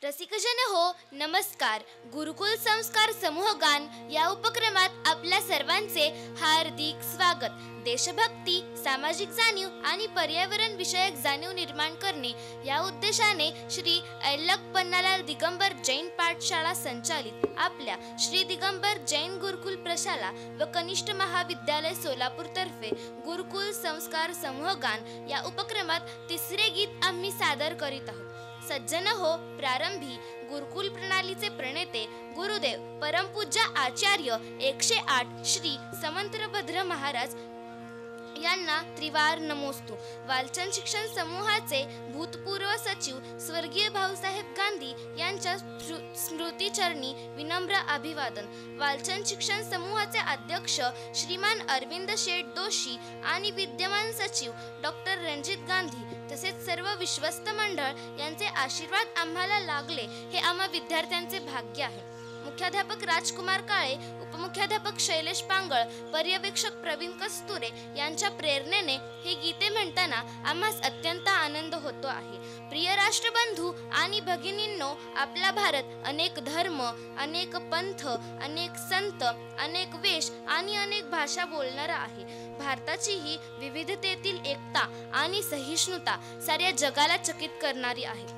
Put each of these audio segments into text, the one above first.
रसिकजन हो, नमस्कार. गुरुकुल संस्कार समूह गान या उपक्रमात आपल्या सर्वांचे हार्दिक स्वागत. देशभक्ती, सामाजिक जाणीव आणि पर्यावरण विषयक जाणीव निर्माण करणे या उद्देशाने श्री ऐलक पन्नालाल दिगंबर जैन पाठशाळा संचालित आपल्या श्री दिगंबर जैन गुरुकुल प्रशाला व कनिष्ठ महाविद्यालय सोलापूर तर्फे गुरुकुल संस्कार समूह गान या उपक्रमात तिसरे गीत आम्ही सादर करीत आहोत. सज्जन हो, प्रारंभी गुरुकुल प्रणालीचे प्रणेते गुरुदेव परमपूज्य आचार्य 108 श्री समंतभद्र महाराज यांना त्रिवार नमोस्तु. वालचंद शिक्षण समूहाचे भूतपूर्व सचिव स्वर्गीय भाऊसाहेब गांधी यांच्या स्मृतीचरणी विनम्र अभिवादन. वालचंद शिक्षण समूहाचे अध्यक्ष श्रीमान अरविंद शेठ दोशी आणि विद्यमान सचिव डॉक्टर रणजित गांधी तसेच सर्व विश्वस्त मंडळ यांचे आशीर्वाद आम्हाला लागले हे आम्हा विद्यार्थ्यांचे भाग्य आहे. मुख्याध्यापक राजकुमार काळे, उपमुख्याध्यापक शैलेश पांगळ, पर्यवेक्षक प्रवीण कस्तुरे यांच्या प्रेरणेने हे गीते म्हणताना आम्हास अत्यंत आनंद होतो आहे. प्रिय राष्ट्रबंधू आणि भगिनींनो, आपला भारत अनेक धर्म, अनेक पंथ, अनेक संत, अनेक वेश आणि अनेक भाषा बोलणारा आहे. भारताची ही विविधतेतील एकता आणि सहिष्णुता साऱ्या जगाला चकित करणारी आहे.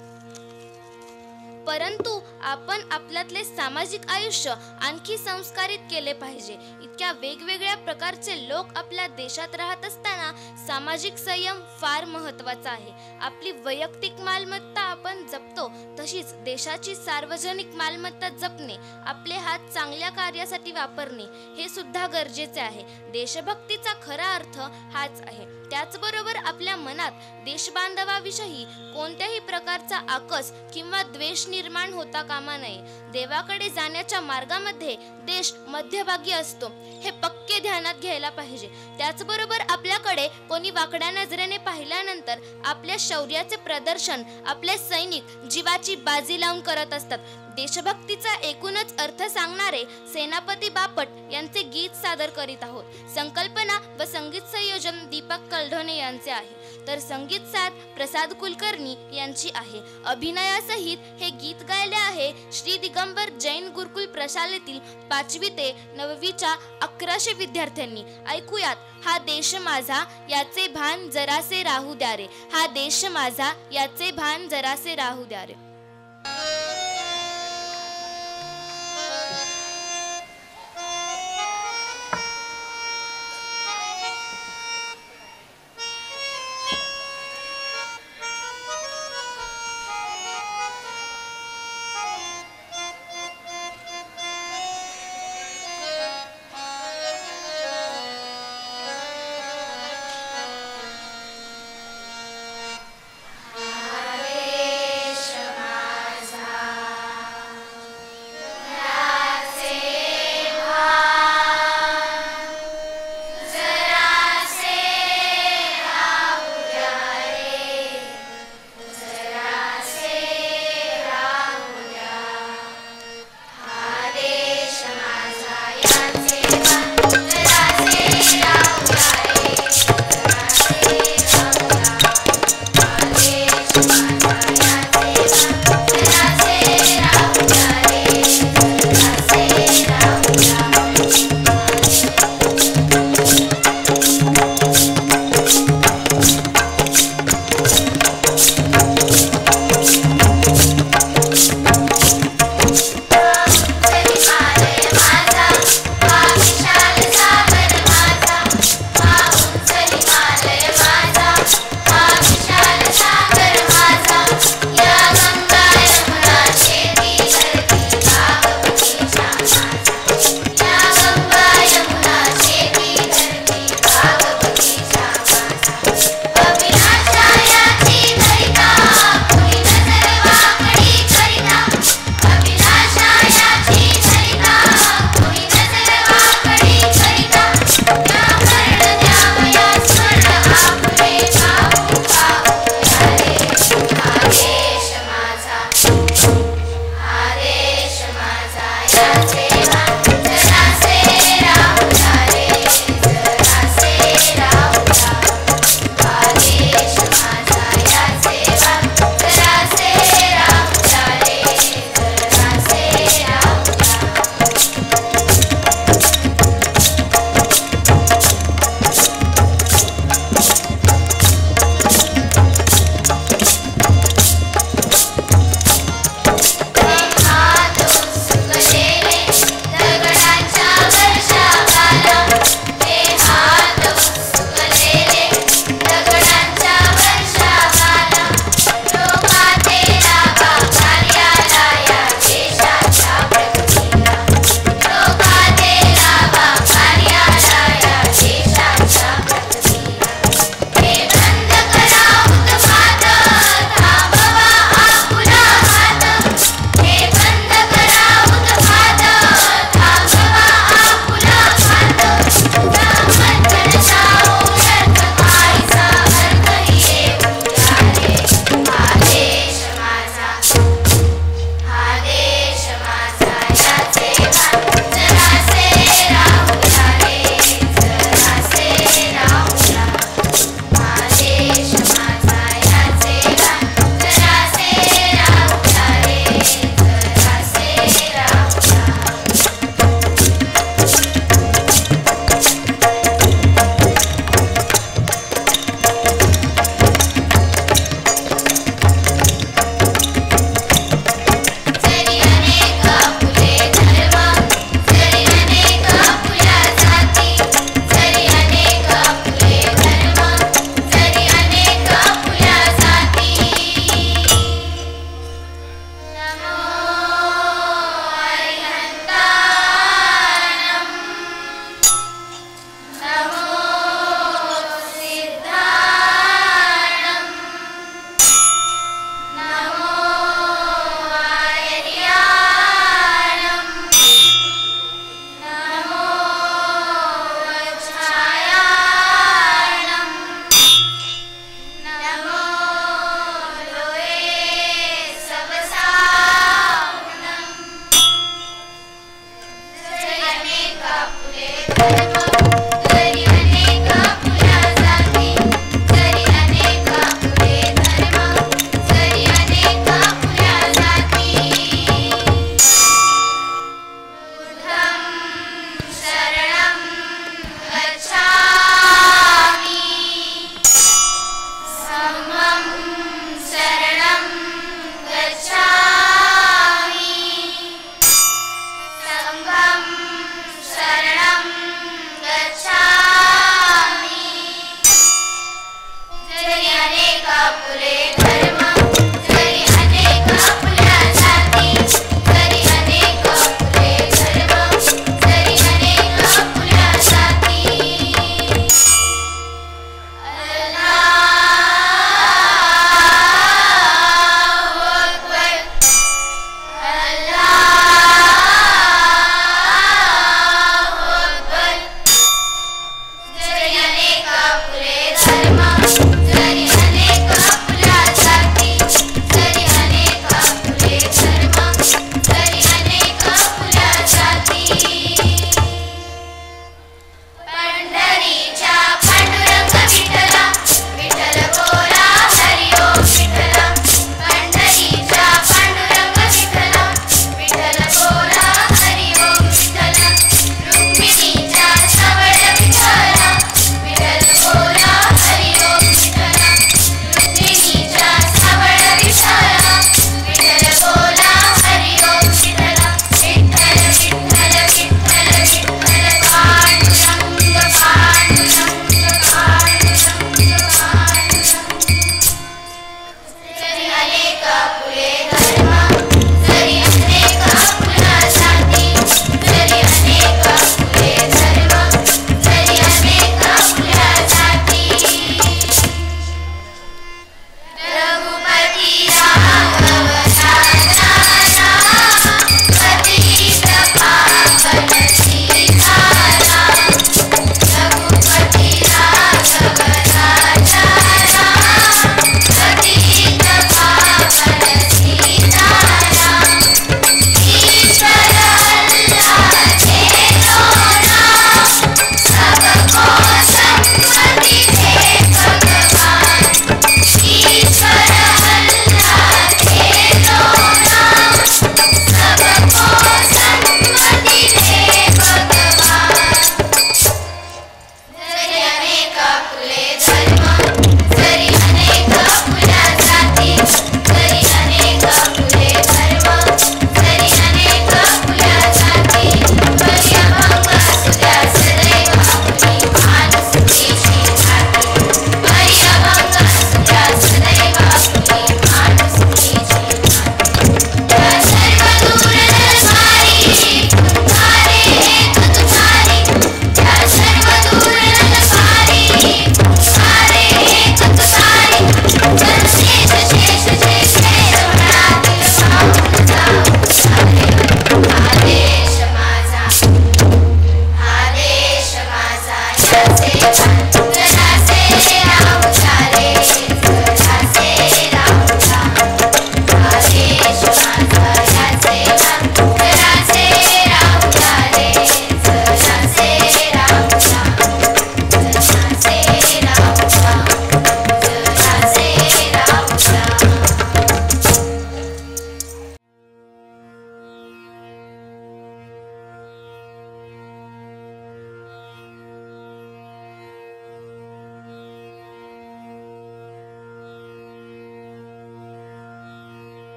परंतु आपण आपल्यातले सामाजिक आयुष्य आणखी संस्कारित केले पाहिजे. इतक्या वेगवेगळ्या प्रकारचे लोक आपल्या देशात राहत असताना सामाजिक संयम फार महत्त्वाचा आहे. आपली वैयक्तिक मालमत्ता आपण जपतो, तशीच देशाची सार्वजनिक मालमत्ता जपणे, आपले हात चांगल्या कार्यासाठी वापरणे हे सुद्धा गरजेचे आहे. देशभक्तीचा खरा अर्थ हाच आहे. त्याचबरोबर आपल्या मनात देशबांधवाविषयी कोणत्याही प्रकारचा आकस किंवा द्वेष निर्माण होता कामा नये. देवाकडे जाण्याच्या मार्गामध्ये देश मध्यभागी असतो हे पक्के ध्यानात घ्यायला पाहिजे. त्याचबरोबर आपल्याकडे कोणी वाकड्या नजरेने पाहिल्यानंतर आपल्या शौर्याचे प्रदर्शन आपले सैनिक जीवाची बाजी लावून करत असतात. देशभक्तीचा एकूणच अर्थ सांगणारे सेनापती बापट यांचे गीत सादर करीत आहोत. संकल्पना व संगीत संयोजन दीपक कलढोणे यांचे आहे, तर संगीत साथ प्रसाद कुलकर्णी यांची आहे. अभिनयासहित हे गीत गायले आहे श्री दिगंबर जैन गुरुकुल प्रशालेतील 5वी ते 9वीच्या 1100 विद्यार्थ्यांनी. ऐकूयात, हा देश माझा याचे भान जरासे राहू द्या रे, हा देश माझा याचे भान जरासे राहू द्या रे.